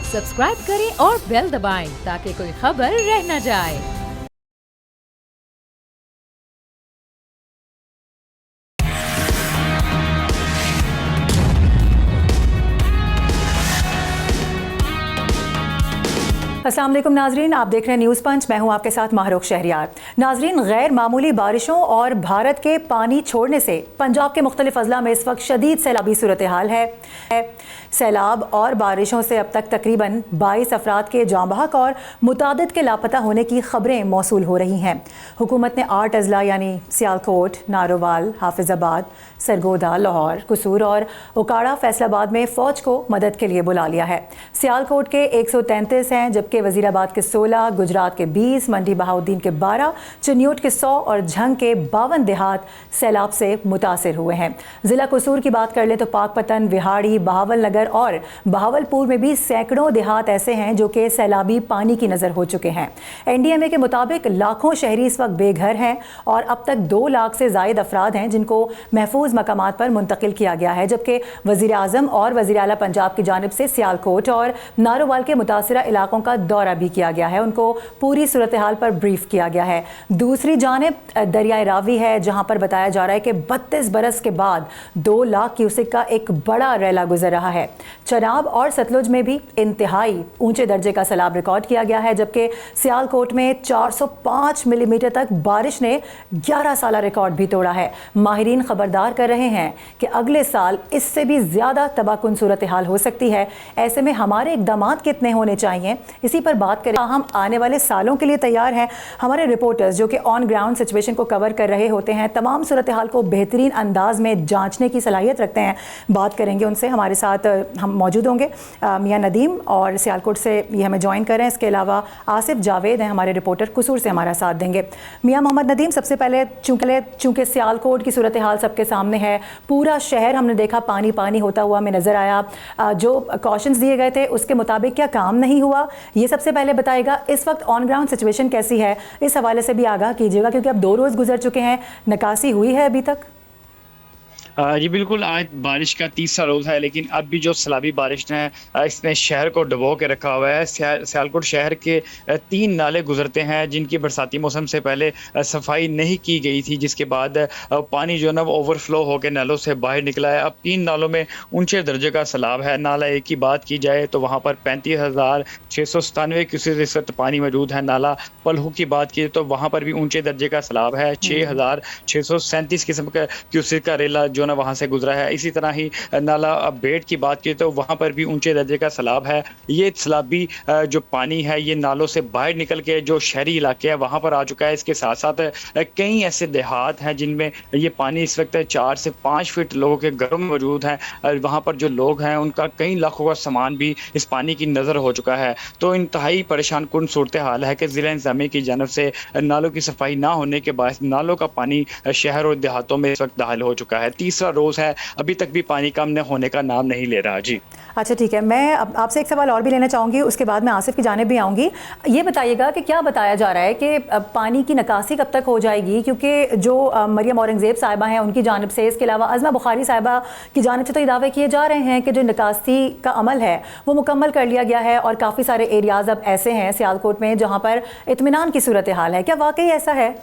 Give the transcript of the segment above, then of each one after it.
Subscribe करें और bell दबाएं ताकि कोई खबर रह न जाए। अस्सलाम वालेकुम नाजरीन, आप देख रहे हैं न्यूज़ पंच। मैं हूं आपके साथ माहरूख शहरियार। नाजरीन, गैर मामूली बारिशों और भारत के पानी छोड़ने से पंजाब के मुख्तलिफ अजला में इस वक्त शदीद सैलाबी सूरत हाल है। सैलाब और बारिशों से अब तक तकरीबन 22 अफराद के जाँ बहक और मुतादिद के लापता होने की खबरें मौसूल हो रही हैं। हुकूमत ने 8 अजला यानी सियालकोट, नारोवाल, हाफिजाबाद, सरगोदा, लाहौर, कसूर और उकाड़ा फैसलाबाद में फ़ौज को मदद के लिए बुला लिया है। सियालकोट के 133 हैं, जबकि वज़ीराबाद के 16, गुजरात के 20, मंडी बहाउद्दीन के 12, चिन्यूट के 100 और झंग के 52 देहात सैलाब से मुतासिर हुए हैं। ज़िला कसूर की बात कर ले तो पाकपतन, विहाड़ी, बहावल नगर और बहावलपुर में भी सैकड़ों देहात ऐसे हैं जो कि सैलाबी पानी की नज़र हो चुके हैं। NDMA के मुताबिक लाखों शहरी इस वक्त बेघर हैं और अब तक 2 लाख से ज़ायद अफराद हैं जिनको महफूज मकामात पर मुंतकिल किया गया है, जबकि वज़ीर आज़म और वज़ीर आला पंजाब की जानिब से सियालकोट और नारोवाल के मुतासिरा इलाकों का दौरा भी किया गया है। उनको पूरी सूरत हाल पर ब्रीफ किया गया है। दूसरी जानिब दरियाए रावी है, जहाँ पर बताया जा रहा है कि 32 बरस के बाद 2 लाख क्यूसेक का एक बड़ा रैला गुजर रहा है। चनाब और सतलुज में भी इंतहाई ऊंचे दर्जे का सैलाब रिकॉर्ड किया गया है, जबकि सियालकोट में 405 मिलीमीटर तक बारिश ने 11 साला रिकॉर्ड भी तोड़ा है। माहिरीन खबरदार कर रहे हैं कि अगले साल इससे भी ज़्यादा तबाहकुन सूरत हाल हो सकती है। ऐसे में हमारे इकदाम कितने होने चाहिए, इसी पर बात करें। हम आने वाले सालों के लिए तैयार हैं। हमारे रिपोर्टर्स जो कि ऑन ग्राउंड सिचुएशन को कवर कर रहे होते हैं, तमाम सूरत हाल को बेहतरीन अंदाज में जांचने की सलाहियत रखते हैं। बात करेंगे उनसे। हमारे साथ हम मौजूद होंगे मियां नदीम और सियालकोट से ये हमें ज्वाइन कर रहे हैं। इसके अलावा आसिफ जावेद हैं, हमारे रिपोर्टर कसूर से हमारा साथ देंगे। मियां मोहम्मद नदीम, सबसे पहले चूँकि सियालकोट की सूरत हाल सबके सामने है, पूरा शहर हमने देखा पानी पानी होता हुआ हमें नज़र आया। जो कॉशंस दिए गए थे उसके मुताबिक क्या काम नहीं हुआ, ये सबसे पहले बताएगा। इस वक्त ऑन ग्राउंड सिचुएशन कैसी है, इस हवाले से भी आगाह कीजिएगा, क्योंकि अब 2 रोज़ गुजर चुके हैं, निकासी हुई है अभी तक? जी बिल्कुल, आज बारिश का तीसरा रोज़ है, लेकिन अब भी जो सैलाबी बारिश ने इसने शहर को डुबो के रखा हुआ है। सियालकोट शहर के 3 नाले गुजरते हैं जिनकी बरसाती मौसम से पहले सफाई नहीं की गई थी, जिसके बाद पानी जो है ना वो ओवरफ्लो होकर नालों से बाहर निकला है। अब 3 नालों में ऊंचे दर्जे का सैलाब है। नाला एक की बात की जाए तो वहाँ पर 35,697 क्यूसेक इस वक्त पानी मौजूद है। नाला पलहू की बात की तो वहाँ पर भी ऊंचे दर्जे का सैलाब है। 6,637 किस्म का क्यूसेक का रेला जो ना वहाँ से गुजरा है। इसी तरह ही नाला बेट की बात की तो वहाँ पर भी ऊंचे दर्जे का सैलाब है। ये सैलाबी जो पानी है ये नालों से बाहर निकल के जो शहरी इलाके हैं वहाँ पर आ चुका है। इसके साथ साथ कई ऐसे देहात हैं जिनमें ये पानी इस वक्त 4 से 5 फीट लोगों के घरों में मौजूद है। वहाँ पर जो लोग हैं उनका कई लाखों का सामान भी इस पानी की नज़र हो चुका है। तो इंतहाई परेशान कुन सूरत हाल है कि ज़िला इंतज़ामिया की जानब से नालों की सफाई ना होने के बाद नालों का पानी शहर और देहातों में इस वक्त दाखिल हो चुका है। तीसरा रोज़ है, अभी तक भी पानी कम होने का नाम नहीं ले रहा। जी अच्छा, ठीक है। मैं आपसे एक सवाल और भी लेना चाहूँगी, उसके बाद मैं आसिफ की जानिब भी आऊँगी। ये बताइएगा कि क्या बताया जा रहा है कि पानी की निकासी कब तक हो जाएगी, क्योंकि जो मरियम औरंगज़ेब साहिबा हैं उनकी जानिब से, इसके अलावा अज़मा बुखारी साहिबा की जानिब से तो ये दावे किए जा रहे हैं कि जो निकासी का अमल है वो मुकम्मल कर लिया गया है और काफ़ी सारे एरियाज़ अब ऐसे हैं सियालकोट में जहाँ पर इत्मीनान की सूरत हाल है। क्या वाकई ऐसा है?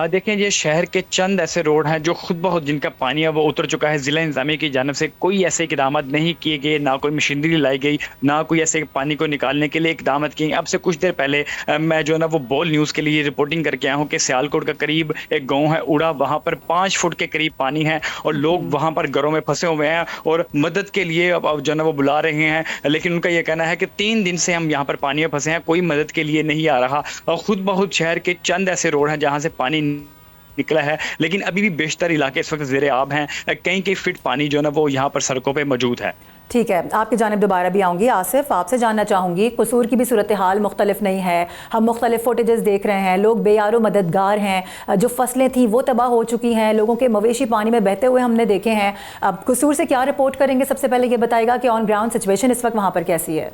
देखें, ये शहर के चंद ऐसे रोड हैं जो खुद बहुत जिनका पानी है वो उतर चुका है। ज़िला इंतज़ामिया की जानिब से कोई ऐसे इक़दाम नहीं किए गए, ना कोई मशीनरी लाई गई, ना कोई ऐसे पानी को निकालने के लिए इक़दाम किए। अब से कुछ देर पहले मैं जो है ना वो बोल न्यूज़ के लिए रिपोर्टिंग करके आया हूँ कि सियालकोट का करीब एक गाँव है उड़ा, वहाँ पर 5 फुट के करीब पानी है और लोग वहाँ पर घरों में फंसे हुए हैं और मदद के लिए अब जो है ना वो बुला रहे हैं। लेकिन उनका ये कहना है कि 3 दिन से हम यहाँ पर पानी में फंसे हैं, कोई मदद के लिए नहीं आ रहा। और खुद बहुत शहर के चंद ऐसे रोड हैं जहाँ से पानी निकला है, लेकिन अभी भी बेशतर इलाके इस वक्त ज़ेरे आब हैं। कई फीट पानी जो है ना वो यहाँ पर सड़कों पे मौजूद है। ठीक है, आपकी जानिब दोबारा भी आऊँगी। आसिफ, आपसे जानना चाहूँगी, कसूर की भी सूरत हाल मुख्तलिफ नहीं है। हम मुख्तलिफ फुटेजेस देख रहे हैं, लोग बेयारो मददगार हैं, जो फसलें थी वो तबाह हो चुकी हैं, लोगों के मवेशी पानी में बहते हुए हमने देखे हैं। अब कसूर से क्या रिपोर्ट करेंगे? सबसे पहले ये बताएगा कि ऑन ग्राउंड सिचुएशन इस वक्त वहाँ पर कैसी है?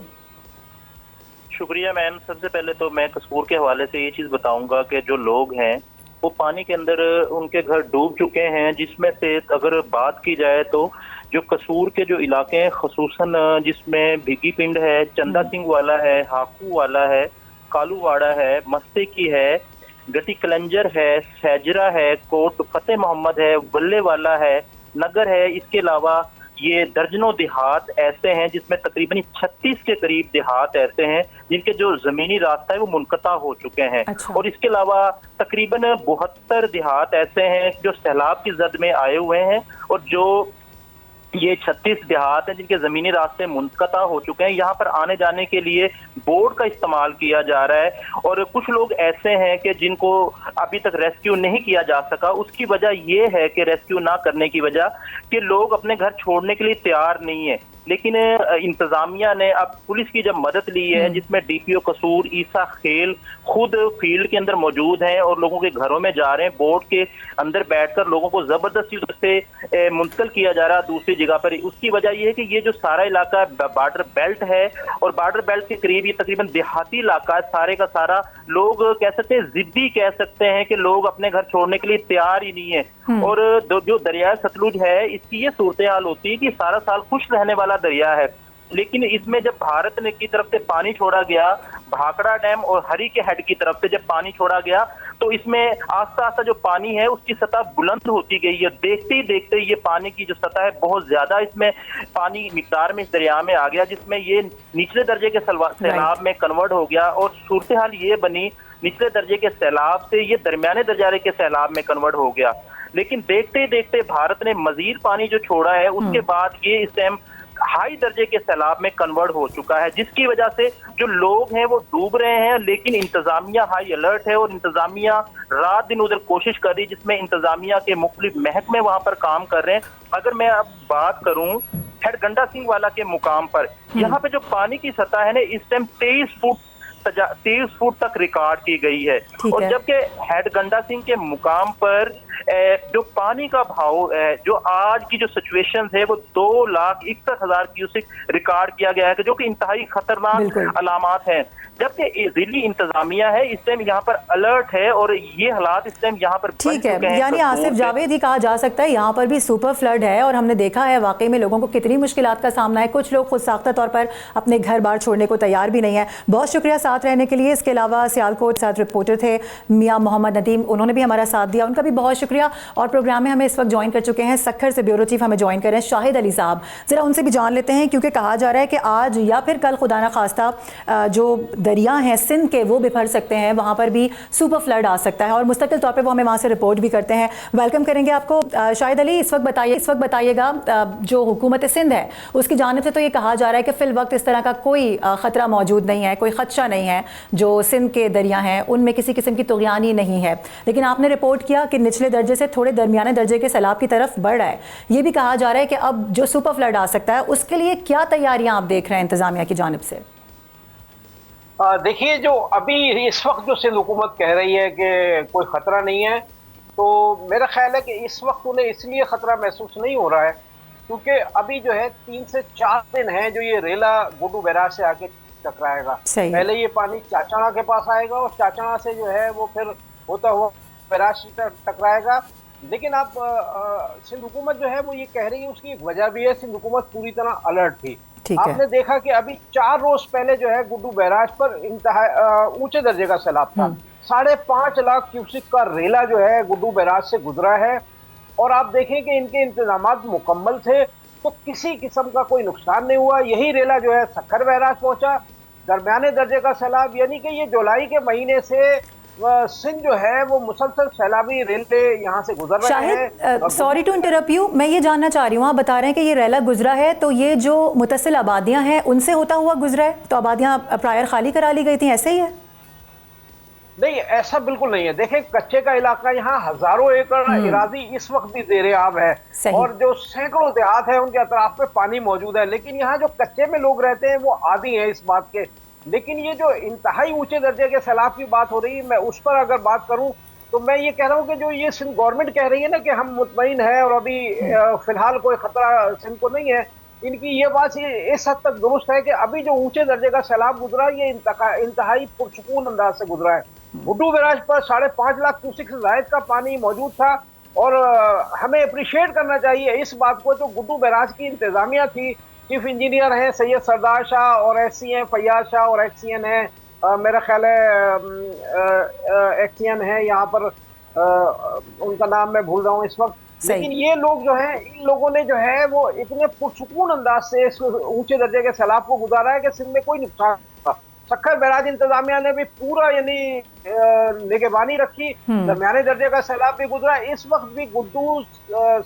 शुक्रिया मैम। सबसे पहले तो मैं कसूर के हवाले से ये चीज़ बताऊंगा कि जो लोग हैं वो पानी के अंदर उनके घर डूब चुके हैं, जिसमें से अगर बात की जाए तो जो कसूर के जो इलाके हैं खसूसन जिसमें भिगी पिंड है, चंदा सिंह वाला है, हाकू वाला है, कालूवाड़ा है, मस्ते की है, गति कलंजर है, सैजरा है, कोट फतेह मोहम्मद है, बल्ले वाला है, नगर है। इसके अलावा ये दर्जनों देहात ऐसे हैं जिसमें तकरीबन 36 के करीब देहात ऐसे हैं जिनके जो जमीनी रास्ता है वो मुनक़ता हो चुके हैं। अच्छा। और इसके अलावा तकरीबन 72 देहात ऐसे हैं जो सैलाब की जद में आए हुए हैं, और जो ये 36 देहात हैं जिनके जमीनी रास्ते मुनक़ता हो चुके हैं। यहाँ पर आने जाने के लिए बोट का इस्तेमाल किया जा रहा है, और कुछ लोग ऐसे हैं कि जिनको अभी तक रेस्क्यू नहीं किया जा सका। उसकी वजह ये है कि रेस्क्यू ना करने की वजह कि लोग अपने घर छोड़ने के लिए तैयार नहीं है। लेकिन इंतजामिया ने अब पुलिस की जब मदद ली है, जिसमें डीपीओ कसूर ईसा खेल खुद फील्ड के अंदर मौजूद हैं और लोगों के घरों में जा रहे हैं, बोट के अंदर बैठकर लोगों को जबरदस्ती से मुंतकिल किया जा रहा है दूसरी जगह पर। उसकी वजह यह है कि ये जो सारा इलाका बॉर्डर बेल्ट है, और बॉर्डर बेल्ट के करीब ये तकरीबन देहाती इलाका है सारे का सारा। लोग कह सकते हैं, जिद्दी कह सकते हैं कि लोग अपने घर छोड़ने के लिए तैयार ही नहीं है। और जो दरिया सतलुज है, इसकी ये सूरत हाल होती है कि सारा साल खुश रहने वाला दरिया है, लेकिन इसमें जब भारत ने की तरफ से पानी छोड़ा गया, भाखड़ा डैम और हरी के हेड की तरफ से जब पानी छोड़ा गया, तो इसमें आस्ता आस्ता जो पानी है उसकी सतह बुलंद होती गई है। देखते ही देखते ये पानी की जो सतह है बहुत ज्यादा इसमें पानी मिकदार में इस दरिया में आ गया, जिसमें ये निचले दर्जे के सैलाब में कन्वर्ट हो गया। और सूरत हाल ये बनी, निचले दर्जे के सैलाब से ये दरमियाने दर्जे के सैलाब में कन्वर्ट हो गया। लेकिन देखते ही देखते भारत ने मजीद पानी जो छोड़ा है, उसके बाद ये इस टाइम हाई दर्जे के सैलाब में कन्वर्ट हो चुका है, जिसकी वजह से जो लोग हैं वो डूब रहे हैं। लेकिन इंतजामिया हाई अलर्ट है, और इंतजामिया रात दिन उधर कोशिश कर रही है, जिसमें इंतजामिया के मुख्तलिफ महकमे वहां पर काम कर रहे हैं। अगर मैं अब बात करूं हेड गंडा सिंह वाला के मुकाम पर, यहाँ पे जो पानी की सतह है ना, इस टाइम 23 फुट तक रिकॉर्ड की गई है। और जबकि हेड गंडा सिंह के मुकाम पर जो पानी का भाव है, जो आज की जो सिचुएशन है, वो 2,61,000 क्यूसेक रिकॉर्ड किया गया है, जो कि इंतहाई खतरनाक अलामात हैं। जबकि जिली इंतजामिया है इस टाइम यहाँ पर अलर्ट है, और ये हालात इस टाइम यहाँ पर ठीक है। यानी आसिफ जावेद ही कहा जा सकता है यहाँ पर भी सुपर फ्लड है, और हमने देखा है वाकई में लोगों को कितनी मुश्किलात का सामना है। कुछ लोग खुद साख्ता तौर पर अपने घर बार छोड़ने को तैयार भी नहीं है। बहुत शुक्रिया साथ रहने के लिए। इसके अलावा सियालकोट साथ रिपोर्टर थे मियाँ मोहम्मद नदीम, उन्होंने भी हमारा साथ दिया, उनका भी बहुत शुक्रिया। और प्रोग्राम में हमें इस वक्त ज्वाइन कर चुके हैं सक्खर से ब्यूरो चीफ हमें ज्वाइन कर रहे हैं शाहिद अली साहब। जरा उनसे भी जान लेते हैं, क्योंकि कहा जा रहा है कि आज या फिर कल खुदा ना खास्ता जो दरिया हैं सिंध के वो बिफर सकते हैं, वहाँ पर भी सुपर फ्लड आ सकता है, और मुस्तकिल तौर पर वो हमें वहाँ से रिपोर्ट भी करते हैं। वेलकम करेंगे आपको शाहिद अली। इस वक्त बताइएगा जो हुकूमत सिंध है उसकी जानिब से तो ये कहा जा रहा है कि फिल वक्त इस तरह का कोई खतरा मौजूद नहीं है, कोई खदशा नहीं है। जो सिंध के दरिया हैं उनमें किसी किस्म की तुगयानी नहीं है, लेकिन आपने रिपोर्ट किया कि निचले दर्जे से थोड़े दरमियाने दर्जे के सैलाब की तरफ बढ़ रहा है। ये भी कहा जा रहा है कि अब जो सुपर फ्लड आ सकता है उसके लिए क्या तैयारियां आप देख रहे हैं इंतजामिया की जानिब से? देखिए, जो अभी इस वक्त जो सिंध हुकूमत कह रही है कि कोई खतरा नहीं है, तो मेरा ख्याल है कि इस वक्त उन्हें इसलिए खतरा महसूस नहीं हो रहा है क्योंकि अभी जो है 3 से 4 दिन है जो ये रेला गुड्डू बैराज से आके टकराएगा। पहले ये पानी चाचड़ा के पास आएगा, और चाचड़ा से जो है वो फिर होता हुआ बैराज से टकराएगा। लेकिन आप सिंध हुकूमत जो है वो ये कह रही है, उसकी एक वजह भी है, सिंध हुकूमत पूरी तरह अलर्ट थी। आपने देखा कि अभी 4 रोज पहले जो है गुड्डू बैराज पर इंतहा ऊंचे दर्जे का सैलाब था। 5.5 लाख क्यूसेक का रेला जो है गुड्डू बैराज से गुजरा है, और आप देखें कि इनके इंतजामात मुकम्मल थे, तो किसी किस्म का कोई नुकसान नहीं हुआ। यही रेला जो है सक्खर बैराज पहुंचा, दरमियाने दर्जे का सैलाब, यानी कि ये जुलाई के महीने से सिंध जो है वो मुसलसल सैलाबी रेले यहाँ से गुजर रहे हैं। सॉरी टू इंटरप्ट यू, मैं ये जानना चाह रही हूँ, आप बता रहे हैं कि ये रेला गुजरा है, तो ये जो मुतसिल आबादियाँ हैं उनसे होता हुआ गुजरा है, तो आबादियाँ प्रायर खाली करा ली गई थी, ऐसे ही है? नहीं, ऐसा बिल्कुल नहीं है। देखें, कच्चे का इलाका यहाँ हजारों एकड़ इरादी इस वक्त भी ज़ेरे आब है, और जो सैकड़ों देहात है उनके अतराफ पे पानी मौजूद है। लेकिन यहाँ जो कच्चे में लोग रहते हैं वो आदी हैं इस बात के। लेकिन ये जो इंतहाई ऊंचे दर्जे के सैलाब की बात हो रही है, मैं उस पर अगर बात करूं तो मैं ये कह रहा हूं कि जो ये सिंध गवर्नमेंट कह रही है ना कि हम मुतमईन है और अभी फिलहाल कोई खतरा सिंध को नहीं है, इनकी ये बात इस हद तक दुरुस्त है कि अभी जो ऊंचे दर्जे का सैलाब गुजरा ये इंतहाई पुरसुकून अंदाज से गुजरा है। गुड्डू बैराज पर 5.5 लाख क्यूसेक से जायद का पानी मौजूद था, और हमें अप्रिशिएट करना चाहिए इस बात को जो गुड्डू बैराज की इंतजामिया थी। चीफ इंजीनियर हैं सैयद सरदार शाह और एससी हैं फैयाज शाह और एक्सीएन है, मेरा ख्याल है एक्सीएन है यहाँ पर, उनका नाम मैं भूल रहा हूँ इस वक्त। लेकिन ये लोग जो हैं, इन लोगों ने जो है वो इतने पुरसुकून अंदाज से इस ऊंचे दर्जे के सैलाब को गुजारा है कि सिंध में कोई नुकसान नहीं था। सक्खर बैराज इंतजामिया ने भी पूरा यानी निगहबानी रखी, दरमियाने दर्जे का सैलाब भी गुजरा। इस वक्त भी गुड्डू,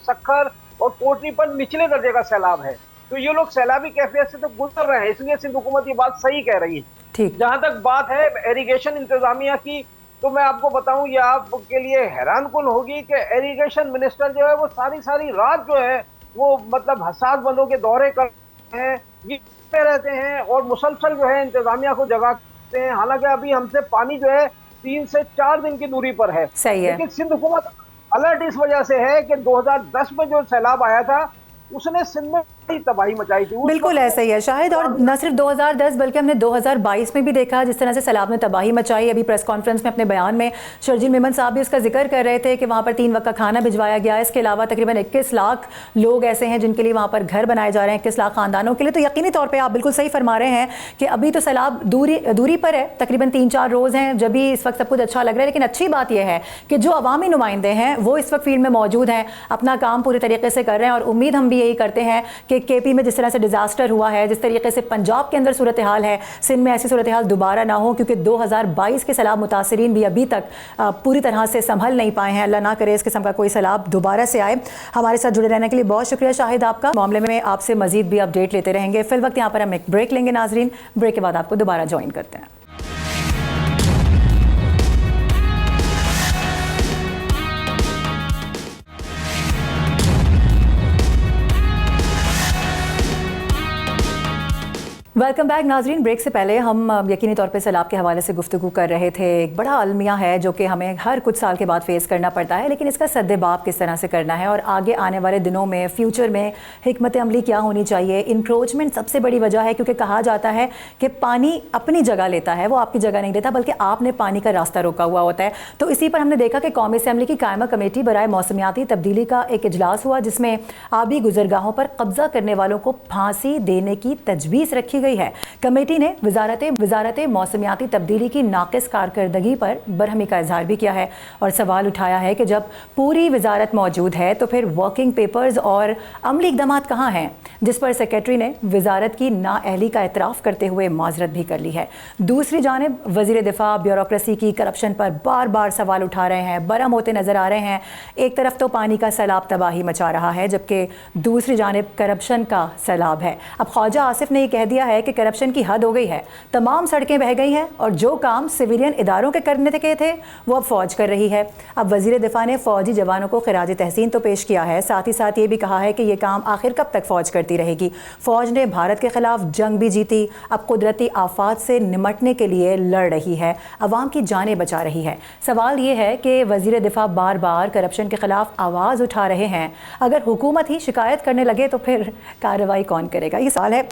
सक्खर और कोटरी पर निचले दर्जे का सैलाब है। तो ये लोग सैलाबी कैफियत से तो गुजर रहे हैं, इसलिए सिंध हुकूमत ये बात सही कह रही है। ठीक, जहां तक बात है इरिगेशन इंतजामिया की, तो मैं आपको बताऊं ये आपके लिए हैरान कुन होगी कि इरिगेशन मिनिस्टर जो है वो सारी रात जो है वो मतलब हसास बंदों के दौरे कर रहे हैं, ये रहते हैं और मुसलसल जो है इंतजामिया को जगाते हैं। हालांकि अभी हमसे पानी जो है 3 से 4 दिन की दूरी पर है। सही है। लेकिन सिंध हुकूमत अलर्ट इस वजह से है कि 2010 में जो सैलाब आया था उसने सिंध में बड़ी तबाही मचाई थी। बिल्कुल ऐसा ही है शाहिद, और न सिर्फ 2010 बल्कि हमने 2022 में भी देखा जिस तरह से सैलाब ने तबाही मचाई। अभी प्रेस कॉन्फ्रेंस में अपने बयान में शर्जील मेमन साहब भी उसका जिक्र कर रहे थे कि वहाँ पर 3 वक्त का खाना भिजवाया गया। इसके अलावा तकरीबन 21 लाख लोग ऐसे हैं जिनके लिए वहाँ पर घर बनाए जा रहे हैं, 21 लाख खानदानों के लिए। तो यकीनी तौर पर आप बिल्कुल सही फरमा रहे हैं कि अभी तो सैलाब दूरी पर है, तकरीबन 3-4 रोज़ हैं जब भी इस वक्त सब कुछ अच्छा लग रहा है। लेकिन अच्छी बात यह है कि जो अवामी नुमाइंदे हैं वो इस वक्त फील्ड में मौजूद हैं, अपना काम पूरे तरीके से कर रहे हैं। और उम्मीद हम भी यही करते हैं कि केपी में जिस तरह से डिजास्टर हुआ है, जिस तरीके से पंजाब के अंदर सूरत हाल है, सिंध में ऐसी सूरत हाल दोबारा ना हो, क्योंकि 2022 के सैलाब मुतासरीन भी अभी तक पूरी तरह से संभल नहीं पाए हैं। अल्लाह ना करे इस किस्म का कोई सैलाब दोबारा से आए। हमारे साथ जुड़े रहने के लिए बहुत शुक्रिया शाहिद आपका। मामले में आपसे मजीद भी अपडेट लेते रहेंगे। फिल वक्त यहाँ पर हम एक ब्रेक लेंगे नाजरीन, ब्रेक के बाद आपको दोबारा ज्वाइन करते हैं। वेलकम बैक नाजरीन। ब्रेक से पहले हम यकीनी तौर पे सैलाब के हवाले से गुफ्तगू कर रहे थे। एक बड़ा अलमिया है जो कि हमें हर कुछ साल के बाद फेस करना पड़ता है, लेकिन इसका सद्देबाब किस तरह से करना है और आगे आने वाले दिनों में फ्यूचर में हिकमत अमली क्या होनी चाहिए। इंक्रोचमेंट सबसे बड़ी वजह है, क्योंकि कहा जाता है कि पानी अपनी जगह लेता है, वो आपकी जगह नहीं लेता, बल्कि आपने पानी का रास्ता रोका हुआ होता है। तो इसी पर हमने देखा कि कौमी असम्बली की कायमा कमेटी बराए मौसमियाती तब्दीली का एक इजलास हुआ, जिसमें आबी गुजरगाहों पर कब्जा करने वालों को फांसी देने की तजवीज़ रखी गई है। कमेटी ने वजारत मौसमियाती तब्दीली की नाकिस कारकर्दगी पर बरहमी का इजहार भी किया है और सवाल उठाया है कि जब पूरी वजारत मौजूद है तो फिर वर्किंग पेपर्स और अमली इक़दाम कहाँ हैं, जिस पर सेक्रेटरी ने वजारत की नाअहली का एतराफ़ करते हुए माजरत भी कर ली है। दूसरी जानिब वज़ीर दिफा ब्यूरोक्रेसी की करप्शन पर बार बार सवाल उठा रहे हैं, बरम होते नज़र आ रहे हैं। एक तरफ तो पानी का सैलाब तबाही मचा रहा है, जबकि दूसरी जानिब करप्शन का सैलाब है। अब ख्वाजा आसिफ ने यह कह दिया है कि करप्शन की हद हो गई है, तमाम सड़कें बह गई हैं और जो काम सिविलियन इदारों के करने के थे वो अब फौज कर रही है। अब वज़ीर दिफा ने फौजी जवानों को खिराज तहसीन तो पेश किया है, साथ ही साथ ये भी कहा है कि ये काम आखिर कब तक फौज करती रहेगी। फौज ने भारत के खिलाफ जंग भी जीती, अब कुदरती आफात से निमटने के लिए लड़ रही है, अवाम की जानें बचा रही है। सवाल ये है कि वज़ीर दिफा बार बार करप्शन के खिलाफ आवाज़ उठा रहे हैं, अगर हुकूमत ही शिकायत करने लगे तो फिर कार्रवाई कौन करेगा? ये सवाल है।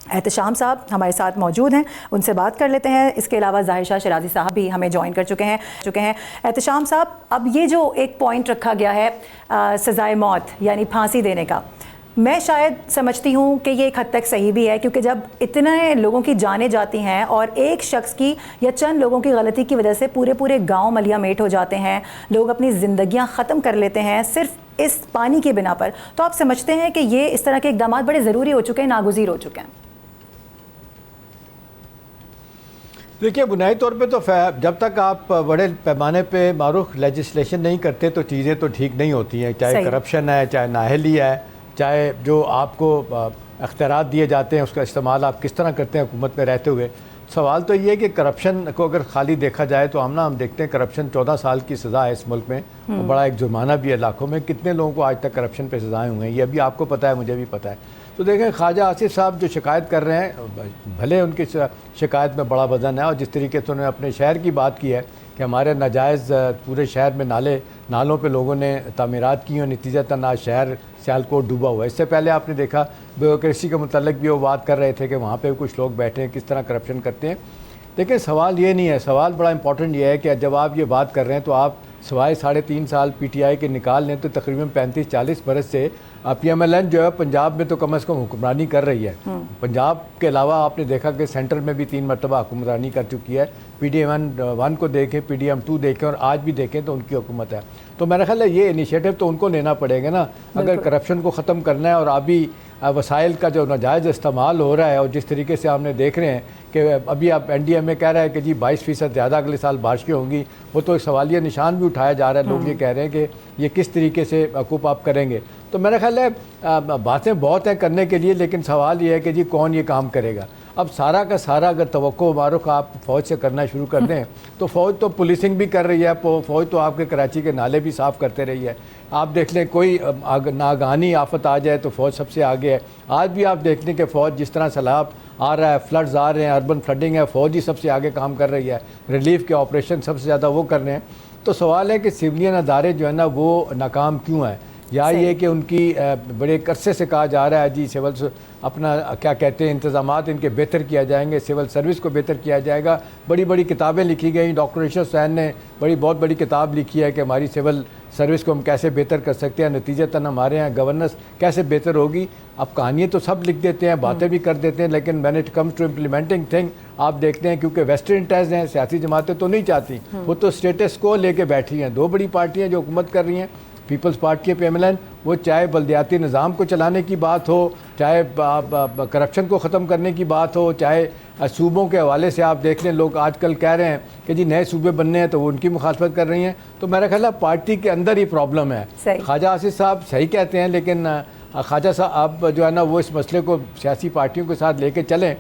एहतशाम साहब हमारे साथ मौजूद हैं, उनसे बात कर लेते हैं। इसके अलावा ज़ाहिर शाह शराजी साहब भी हमें ज्वाइन कर चुके हैं। एहतशाम साहब, अब ये जो एक पॉइंट रखा गया है सज़ाए मौत यानी फांसी देने का, मैं शायद समझती हूँ कि ये एक हद तक सही भी है, क्योंकि जब इतने लोगों की जानें जाती हैं और एक शख्स की या चंद लोगों की गलती की वजह से पूरे गांव मलिया मेट हो जाते हैं, लोग अपनी ज़िंदगियाँ ख़त्म कर लेते हैं सिर्फ इस पानी के बिना पर, तो आप समझते हैं कि ये इस तरह के इक़दाम बड़े ज़रूरी हो चुके हैं, नागुज़ीर हो चुके हैं? देखिए, बुनियादी तौर पे तो जब तक आप बड़े पैमाने पे मारूफ लेजिस्लेशन नहीं करते तो चीज़ें तो ठीक नहीं होती हैं, चाहे करप्शन है, चाहे नाअहली है, चाहे जो आपको अख्तियारात दिए जाते हैं उसका इस्तेमाल आप किस तरह करते हैं हुकूमत में रहते हुए। सवाल तो ये है कि करप्शन को अगर खाली देखा जाए तो हम देखते हैं करप्शन 14 साल की सज़ा है इस मुल्क में, और बड़ा एक जुर्माना भी है लाखों में। कितने लोगों को आज तक करप्शन पे सज़ाएँ हुए हैं ये अभी आपको पता है, मुझे भी पता है। तो देखें, ख्वाजा आसिफ साहब जो शिकायत कर रहे हैं, भले उनकी शिकायत में बड़ा वज़न है, और जिस तरीके से उन्होंने अपने शहर की बात की है कि हमारे नाजायज़ पूरे शहर में नालों पे लोगों ने तामीरात की और नतीजतन आज शहर सियालकोट डूबा हुआ है। इससे पहले आपने देखा ब्यूरोक्रेसी के मुतल्लिक भी वो बात कर रहे थे कि वहाँ पे कुछ लोग बैठे हैं, किस तरह करप्शन करते हैं। लेकिन सवाल ये नहीं है, सवाल बड़ा इंपॉर्टेंट ये है कि जब आप ये बात कर रहे हैं तो आप सवाए 3.5 साल PTI के निकाल लें तो तकरीबन 35-40 बरस से PMLN जो है पंजाब में तो कम अज़ कम हुक्मरानी कर रही है। पंजाब के अलावा आपने देखा कि सेंटर में भी 3 मरतबा हुक्मरानी कर चुकी है। PDM-1 को देखें, PDM-2 देखें और आज भी देखें तो उनकी हुकूमत है। तो मेरा ख्याल है ये इनिशिएटिव तो उनको लेना पड़ेगा ना, अगर करप्शन को ख़त्म करना है और अभी वसाइल का जो नाजायज़ इस्तेमाल हो रहा है और जिस तरीके से हमने देख रहे हैं कि अभी आप NDA में कह रहा है कि जी 22% ज़्यादा अगले साल बारिशें होंगी, वो तो एक सवालिया निशान भी उठाया जा रहा है। लोग ये कह रहे हैं कि ये किस तरीके से कोप आप करेंगे। तो मेरा ख्याल है बातें बहुत हैं करने के लिए, लेकिन सवाल ये है कि जी कौन ये काम करेगा। अब सारा का सारा अगर तवक्को मारूख आप फ़ौज से करना शुरू कर दें तो फ़ौज तो पुलिसिंग भी कर रही है, फ़ौज तो आपके कराची के नाले भी साफ़ करते रही है। आप देख लें कोई नागानी आफत आ जाए तो फ़ौज सबसे आगे है। आज भी आप देख लें कि फ़ौज जिस तरह सैलाब आ रहा है, फ्लड्स आ रहे हैं, अर्बन फ्लडिंग है, फ़ौज ही सबसे आगे काम कर रही है, रिलीफ के ऑपरेशन सबसे ज़्यादा वो कर रहे हैं। तो सवाल है कि सिविलियन अदारे जो है ना वो नाकाम क्यों है, या ये कि उनकी बड़े अरसे से कहा जा रहा है जी सिविल अपना क्या कहते हैं इंतज़ामात इनके बेहतर किया जाएंगे, सिविल सर्विस को बेहतर किया जाएगा। बड़ी बड़ी किताबें लिखी गई, डॉक्टर इरशाद हुसैन ने बहुत बड़ी किताब लिखी है कि हमारी सिविल सर्विस को हम कैसे बेहतर कर सकते हैं, नतीजतन हमारे यहाँ गवर्नेंस कैसे बेहतर होगी। अब कहानियाँ तो सब लिख देते हैं, बातें भी कर देते हैं, लेकिन when it comes to implementing thing आप देखते हैं क्योंकि वेस्टर्न इंटरेस्ट हैं, सियासी जमातें तो नहीं चाहती, वो तो स्टेटस को लेके बैठी हैं। 2 बड़ी पार्टियाँ जो हुकूमत कर रही हैं, पीपल्स पार्टी है PMLN, वो चाहे बल्दियाती निज़ाम को चलाने की बात हो, चाहे करप्शन को ख़त्म करने की बात हो, चाहे सूबों के हवाले से आप देख लें, लोग आजकल कह रहे हैं कि जी नए सूबे बनने हैं तो वो उनकी मुखालफत कर रही हैं। तो मेरा ख्याल है पार्टी के अंदर ही प्रॉब्लम है। ख्वाजा आसिफ साहब सही कहते हैं, लेकिन ख्वाजा साहब जो है ना वो इस मसले को सियासी पार्टियों के साथ लेके चलें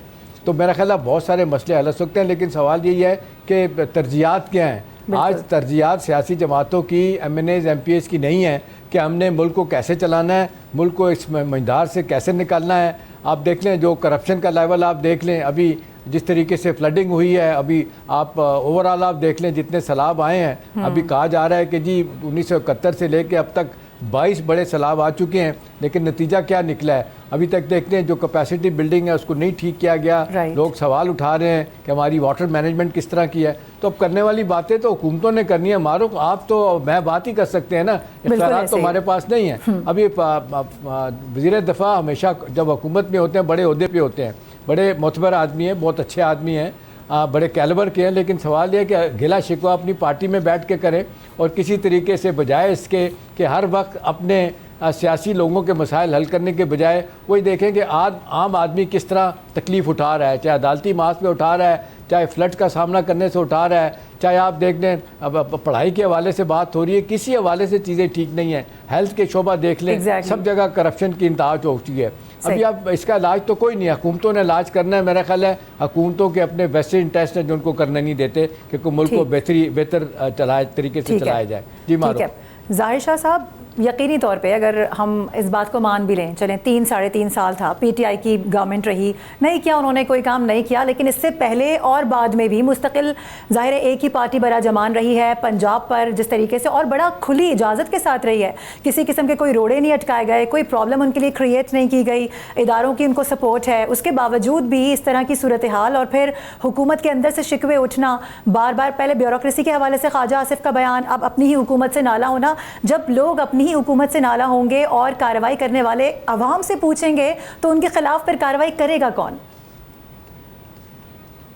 तो मेरा ख्याल है बहुत सारे मसले हल हो सकते हैं। लेकिन सवाल यही है कि तरजीहात क्या हैं। आज तरजीहात सियासी जमातों की, MNAs MPs की नहीं है कि हमने मुल्क को कैसे चलाना है, मुल्क को इस मंझधार से कैसे निकालना है। आप देख लें जो करप्शन का लेवल आप देख लें, अभी जिस तरीके से फ्लडिंग हुई है, अभी आप ओवरऑल आप देख लें जितने सैलाब आए हैं, अभी कहा जा रहा है कि जी 1971 से लेके अब तक 22 बड़े सैलाब आ चुके हैं, लेकिन नतीजा क्या निकला है अभी तक देखते हैं। जो कैपेसिटी बिल्डिंग है उसको नहीं ठीक किया गया। लोग सवाल उठा रहे हैं कि हमारी वाटर मैनेजमेंट किस तरह की है। तो अब करने वाली बातें तो हुकूमतों ने करनी है। मारूख आप तो मैं बात ही कर सकते हैं ना, इख्तियारात तो हमारे पास नहीं है। अभी वज़ीर दफ़ा हमेशा जब हुकूमत में होते हैं बड़े ओहदे पे होते हैं, बड़े मोतबर आदमी हैं, बहुत अच्छे आदमी हैं, बड़े कैलिबर के हैं, लेकिन सवाल यह है कि गिला शिकवा अपनी पार्टी में बैठ के करें और किसी तरीके से बजाय इसके कि हर वक्त अपने सियासी लोगों के मसाइल हल करने के बजाय वही देखें कि आम आदमी किस तरह तकलीफ़ उठा रहा है, चाहे अदालती मास में उठा रहा है, चाहे फ्लड का सामना करने से उठा रहा है, चाहे आप देख लें अब पढ़ाई के हवाले से बात हो रही है, किसी हवाले से चीज़ें ठीक नहीं है। हेल्थ के शोबा देख लें, सब जगह करप्शन की इंतहा हो चुकी है। अभी आप इसका इलाज तो कोई नहीं है, हुकूमतों ने इलाज करना है। मेरा ख्याल है हुकूमतों के अपने वेस्टर्न इंटरेस्ट हैं जो उनको करने नहीं देते कि मुल्क को बेहतर तरीके से चलाया जाए। जी मारो ज़ाहिर शाह साहब, यकीनी तौर पे अगर हम इस बात को मान भी लें, चलें 3-3.5 साल था, PTI की गवर्नमेंट रही, नहीं किया उन्होंने कोई काम नहीं किया, लेकिन इससे पहले और बाद में भी मुस्तकिल ज़ाहिर है एक ही पार्टी बरा जमान रही है पंजाब पर जिस तरीके से, और बड़ा खुली इजाज़त के साथ रही है। किसी किस्म के कोई रोड़े नहीं अटकाए गए, कोई प्रॉब्लम उनके लिए क्रिएट नहीं की गई, इदारों की उनको सपोर्ट है। उसके बावजूद भी इस तरह की सूरत हाल और फिर हुकूमत के अंदर से शिकवे उठना बार बार, पहले ब्यूरोक्रेसी के हवाले से ख्वाजा आसिफ का बयान, अब अपनी ही हुकूमत से नाला होना। जब लोग अपनी ही हुकूमत से नाला होंगे और कार्रवाई करने वाले अवाम से पूछेंगे तो उनके खिलाफ फिर कार्रवाई करेगा कौन?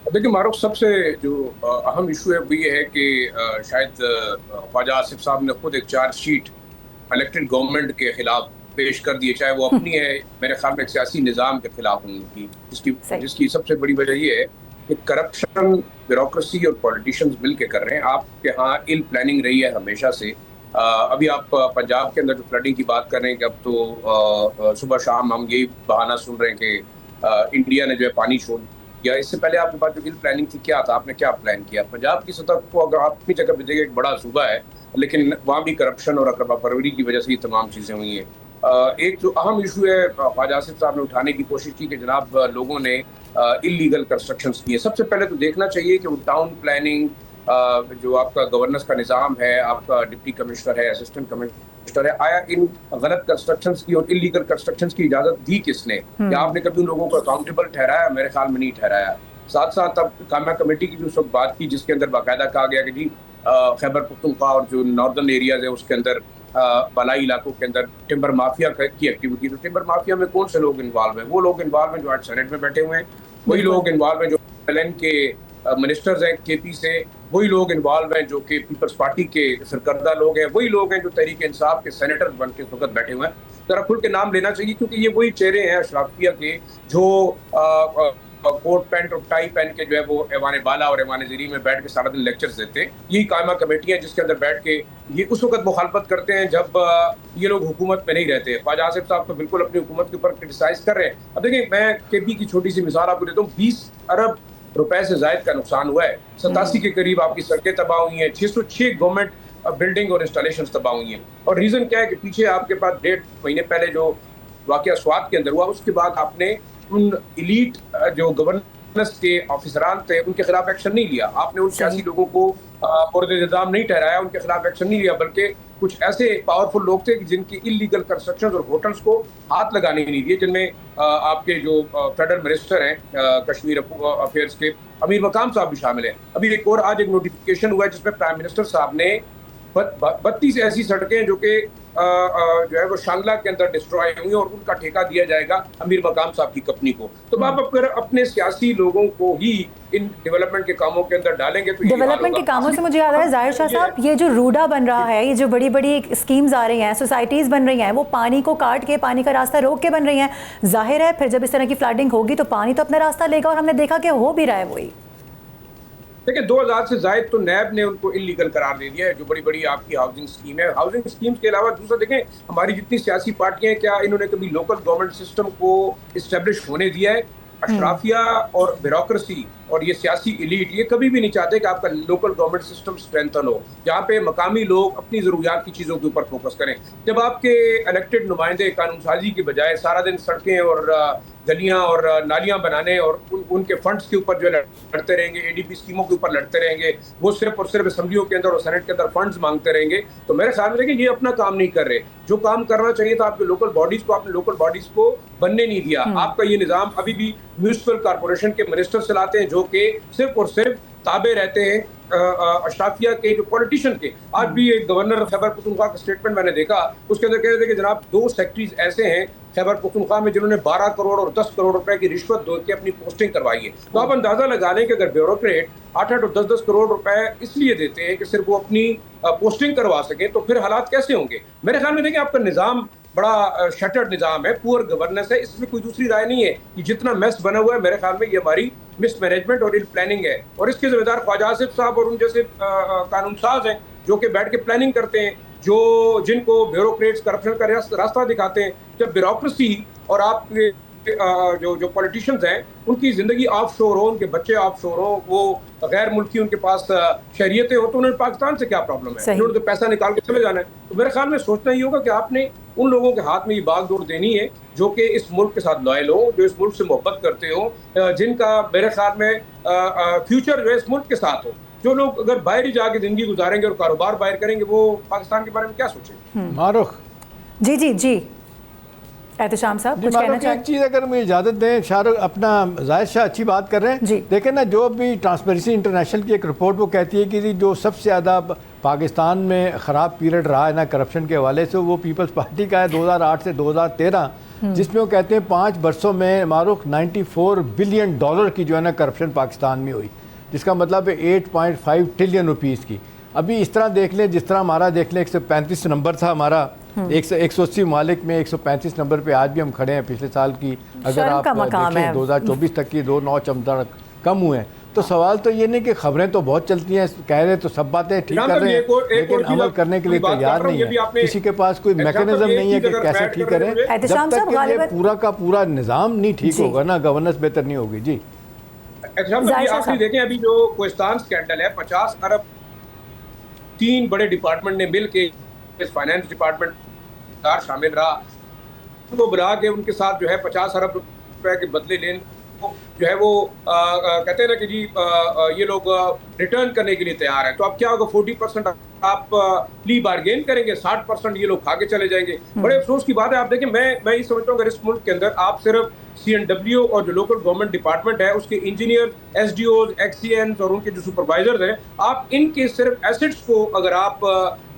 देखिए मारूख, सबसे जो अहम इशू है वो ये है कि शायद ख्वाजा आसिफ साहब ने खुद एक चार्जशीट इलेक्टेड गवर्नमेंट के खिलाफ पेश कर दी है, चाहे वो अपनी है, मेरे ख्याल में सियासी निज़ाम के खिलाफ उनकी, जिसकी सबसे बड़ी वजह ये है कि करप्शन ब्यूरोक्रेसी और पॉलिटिशियंस मिल के कर रहे हैं। आपके यहाँ इल प्लानिंग रही है हमेशा से। अभी आप पंजाब के अंदर जो फ्लडिंग की बात कर रहे हैं कि अब तो सुबह शाम हम यही बहाना सुन रहे हैं कि इंडिया ने जो है पानी छोड़ दिया। इससे पहले आपके पास जो प्लानिंग थी क्या था, आपने क्या प्लान किया? पंजाब की सतह को अगर आप अपनी जगह भेजेंगे, एक बड़ा सूबा है, लेकिन वहाँ भी करप्शन और अकरबा परवरी की वजह से ये तमाम चीज़ें हुई हैं। एक जो अहम इशू है ख्वाजा आसिफ साहब ने उठाने की कोशिश की कि जनाब लोगों ने इलीगल कंस्ट्रक्शन किए। सबसे पहले तो देखना चाहिए कि वो टाउन प्लानिंग जो आपका गवर्नेंस का निज़ाम है, आपका डिप्टी कमिश्नर है, असिस्टेंट कमिश्नर है, आया इन गलत कंस्ट्रक्शंस की और इलीगल कंस्ट्रक्शंस की इजाज़त दी किसने? या आपने कभी उन लोगों को अकाउंटेबल ठहराया? मेरे ख्याल में नहीं ठहराया। साथ साथ अब कामा कमेटी की भी उस वक्त बात की जिसके अंदर बाकायदा कहा गया कि जी खैबर पख्तूनख्वा और जो नॉर्दर्न एरियाज है उसके अंदर बलाई इलाकों के अंदर टिम्बर माफिया की एक्टिविटी। तो टिम्बर माफिया में कौन से लोग इन्वॉल्व हैं? वो लोग इन्वॉल्व हैं जो आज सेनेट में बैठे हुए हैं, वही लोग इन्वॉल्व हैं जो एलएन के मिनिस्टर्स हैं केपी से, वही लोग इन्वॉल्व हैं जो कि पीपल्स पार्टी के सरकर्दा लोग हैं, वही लोग हैं जो तहरीक इंसाफ के सेनेटर बन के इस वक्त बैठे हुए हैं। जरा खुल के नाम लेना चाहिए, क्योंकि ये वही चेहरे हैं अशराफिया के जो कोट पैंट और टाई पहन के जो है वो ऐवान बाला और ऐवान ज़री में बैठ के सारा दिन लेक्चर्स देते हैं। यही कायमा कमेटियां जिसके अंदर बैठ के ये उस वक्त मुखालफत करते हैं जब ये लोग हुकूमत में नहीं रहते। ख्वाजा आसिफ साहब तो बिल्कुल अपनी हुकूमत के ऊपर क्रिटिसाइज कर रहे हैं। अब देखिए, मैं केपी की छोटी सी मिसाल आपको देता हूँ। 20 अरब रुपए से जायद का नुकसान हुआ है, 87 के करीब आपकी सड़कें तबाह हुई हैं, 606 गवर्नमेंट बिल्डिंग और इंस्टॉलेशन तबाह हुई हैं। और रीजन क्या है कि पीछे आपके पास 1.5 महीने पहले जो वाकया स्वात के अंदर हुआ, उसके बाद आपने उन इलीट जो गवर्नेंस के ऑफिसरान थे उनके खिलाफ एक्शन नहीं लिया। आपने उन सियासी लोगों को मुर्द इल्जाम नहीं ठहराया, उनके खिलाफ एक्शन नहीं लिया, बल्कि कुछ ऐसे पावरफुल लोग थे जिनकी इलीगल कंस्ट्रक्शन और होटल्स को हाथ लगाने नहीं दिए, जिनमें आपके जो फेडरल मिनिस्टर हैं कश्मीर अफेयर्स के अमीर मकाम साहब भी शामिल हैं। अभी एक और आज एक नोटिफिकेशन हुआ है जिसमें प्राइम मिनिस्टर साहब ने 32 ऐसी सड़कें जो कि जो है वो शांगला के अंदर डिस्ट्रॉय हुई और उनका ठेका दिया जाएगा अमीर मकाम साहब की कंपनी को। तो आप अगर अपने सियासी लोगों को ही इन डेवलपमेंट के कामों के अंदर डालेंगे तो डेवलपमेंट के कामों से मुझे याद आया जाहिर शाह साहब, ये जो रूडा बन रहा है, ये जो बड़ी बड़ी स्कीम्स आ रही हैं, सोसाइटीज बन रही हैं, वो पानी को काट के, पानी का रास्ता रोक के बन रही हैं। जाहिर है फिर जब इस तरह की फ्लडिंग होगी तो पानी तो अपना रास्ता लेगा, और हमने देखा कि हो भी रहा है वही। देखिए, 2000 से जायद तो नैब ने उनको इलीगल करार दे दिया है, जो बड़ी बड़ी आपकी हाउसिंग स्कीम है। हाउसिंग स्कीम्स के अलावा दूसरा देखें, हमारी जितनी सियासी पार्टियां हैं, क्या इन्होंने कभी लोकल गवर्नमेंट सिस्टम को इस्टेब्लिश होने दिया है? अशराफिया और ब्यूरोक्रेसी और ये सियासी एलीट ये कभी भी नहीं चाहते कि आपका लोकल गवर्नमेंट सिस्टम स्ट्रेंथन हो, जहाँ पे मकामी लोग अपनी ज़रूरियात की चीज़ों के ऊपर फोकस करें। जब आपके इलेक्टेड नुमाइंदे कानून साजी के बजाय सारा दिन सड़कें और गलियाँ और नालियाँ बनाने और उनके फंड्स के ऊपर जो लड़ते रहेंगे, एडीपी स्कीमों के ऊपर लड़ते रहेंगे, वो सिर्फ और सिर्फ असम्बलियों के अंदर और सेनेट के अंदर फंड्स मांगते रहेंगे, तो मेरे ख्याल में देखिए ये अपना काम नहीं कर रहे। जो काम करना चाहिए था आपके लोकल बॉडीज़ को, आपने लोकल बॉडीज़ को बनने नहीं दिया। आपका ये निज़ाम अभी भी म्यूनिसिपल कॉर्पोरेशन के मिनिस्टर चलाते हैं, जो कि सिर्फ और सिर्फ ताबे रहते हैं अशराफिया के, जो पॉलिटिशियन के। आज भी एक गवर्नर खैबर पख्तूनख्वा का स्टेटमेंट मैंने देखा, उसके अंदर कह रहे थे कि जनाब 2 सेक्रेटरीज ऐसे हैं खैबर पख्तूनख्वा में जिन्होंने 12 करोड़ और 10 करोड़ रुपए की रिश्वत दे के अपनी पोस्टिंग करवाई है। तो आप अंदाजा लगा लें कि अगर ब्यूरोक्रेट 8-8 और 10-10 करोड़ रुपए इसलिए देते हैं कि सिर्फ वो अपनी पोस्टिंग करवा सके, तो फिर हालात कैसे होंगे? मेरे ख्याल में देखिए, आपका निज़ाम बड़ा शटर्ड निज़ाम है, पुअर गवर्नेंस है, इसमें कोई दूसरी राय नहीं है कि जितना मेस बना हुआ है, मेरे ख्याल में ये हमारी मिस मैनेजमेंट और इल प्लानिंग है। और इसके जिम्मेदार ख्वाजा आसिफ साहब और उन जैसे कानून साज हैं जो कि बैठ के प्लानिंग करते हैं, जिनको ब्यूरोक्रेट्स करप्शन का रास्ता दिखाते हैं। जब ब्यूरोक्रेसी और आपके जो पॉलिटिशियंस हैं उनकी ज़िंदगी ऑफ शोर हो, उनके बच्चे ऑफ शोर हो, वो गैर मुल्की उनके पास शहरियतें हो, तो उन्हें पाकिस्तान से क्या प्रॉब्लम है? उन्होंने तो पैसा निकाल के चले जाना है। तो मेरे ख्याल में सोचना ही होगा कि आपने उन लोगों के हाथ में ये बागडोर देनी है जो कि इस मुल्क के साथ लॉयल हो, जो इस मुल्क से मोहब्बत करते हो, जिनका मेरे ख्याल में फ्यूचर जो है इस मुल्क के साथ हो। जो लोग अगर बाहर ही जाके ज़िंदगी गुजारेंगे और कारोबार बाहर करेंगे, वो पाकिस्तान के बारे में क्या सोचेंगे? मारूख जी एहतशाम साहब कुछ कहना चाहिए? एक चीज़ अगर मुझे इजाज़त दें, शाहरुख अपना जाहिर शाह अच्छी बात कर रहे हैं। देखें ना, जो भी ट्रांसपेरेंसी इंटरनेशनल की एक रिपोर्ट वो कहती है कि जो सबसे ज़्यादा पाकिस्तान में ख़राब पीरियड रहा है ना करप्शन के हवाले से, वो पीपल्स पार्टी का है 2008 से 2013, जिसमें वो कहते हैं 5 वर्षों में मारूख $94 बिलियन की जो है ना करप्शन पाकिस्तान में हुई, जिसका मतलब है 8.5 ट्रिलियन रुपीज़ की। अभी इस तरह देख लें, जिस तरह हमारा देख लें 135 नंबर था हमारा, 180 मालिक में 135 नंबर पे आज भी हम खड़े हैं। पिछले साल की अगर आप देखें 2024 तक की 2 नौच कम हुए हैं। तो सवाल तो ये नहीं कि खबरें तो बहुत चलती हैं, कह रहे तो सब बातें ठीक कर रहे हैं, लेकिन अमल करने के लिए तैयार नहीं है। किसी के पास कोई मैकेनिज्म नहीं है कि कैसे ठीक करें। जब तक ये पूरा का पूरा निज़ाम नहीं ठीक होगा ना, गवर्नेंस बेहतर नहीं होगी। जी आखिरी देखें, अभी जो कोहिस्तान स्कैंडल है, 50 अरब 3 बड़े डिपार्टमेंट ने मिल के, फाइनेंस डिपार्टमेंट शामिल रहा, उनको बुला के उनके साथ जो है 50 अरब रुपए के बदले लेने जो है वो कहते हैं ना कि जी ये लोग रिटर्न करने के लिए तैयार है। तो अब क्या होगा, 40% आप प्ली बार्गेन करेंगे, 60% ये लोग खा के चले जाएंगे। बड़े अफसोस की बात है। आप देखें, मैं ये समझता हूँ अगर इस मुल्क के अंदर आप सिर्फ CNW और जो लोकल गवर्नमेंट डिपार्टमेंट है उसके इंजीनियर, SDOs, XCNs और उनके जो सुपरवाइजर्स हैं, आप इनके सिर्फ एसेट्स को अगर आप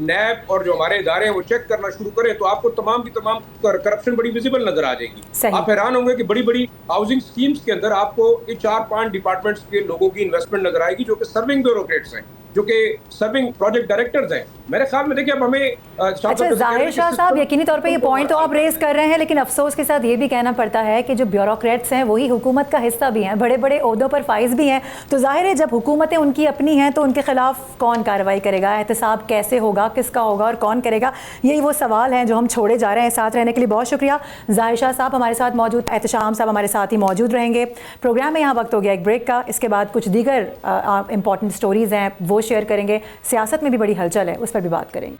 नैब और जो हमारे इदारे हैं वो चेक करना शुरू करें तो आपको तमाम की तमाम करप्शन बड़ी विजिबल नजर आ जाएगी। आप हैरान होंगे कि बड़ी बड़ी हाउसिंग स्कीम्स के अंदर आपको ये 4-5 डिपार्टमेंट्स के लोगों की इन्वेस्टमेंट नजर आएगी जो कि सर्विंग ब्यूरोक्रेट्स हैं, जो कि सर्विंग प्रोजेक्ट डायरेक्टर्स हैं। मेरे ख्याल में देखिए अब हमें अच्छा जाहिर शाह साहब, यकीनी तौर पे ये पॉइंट तो आप रेज कर रहे हैं, लेकिन अफसोस के साथ ये भी कहना पड़ता है कि जो ब्यूरोक्रेट्स हैं वही हुकूमत का हिस्सा भी हैं, बड़े बड़े ओहदों पर फाइज भी हैं। तो जाहिर है जब हुकूमतें उनकी अपनी हैं तो उनके खिलाफ कौन कार्रवाई करेगा, एहतसाब कैसे होगा, किसका होगा और कौन करेगा, यही वो सवाल हैं जो हम छोड़े जा रहे हैं। साथ रहने के लिए बहुत शुक्रिया। जाहिर शाह साहब हमारे साथ मौजूद, एहतशाम साहब हमारे साथ ही मौजूद रहेंगे। प्रोग्राम में यहाँ वक्त हो गया एक ब्रेक का, इसके बाद कुछ दीगर इंपॉर्टेंट स्टोरीज़ हैं वो शेयर करेंगे। सियासत में भी बड़ी हलचल है, उस पर भी बात करेंगे।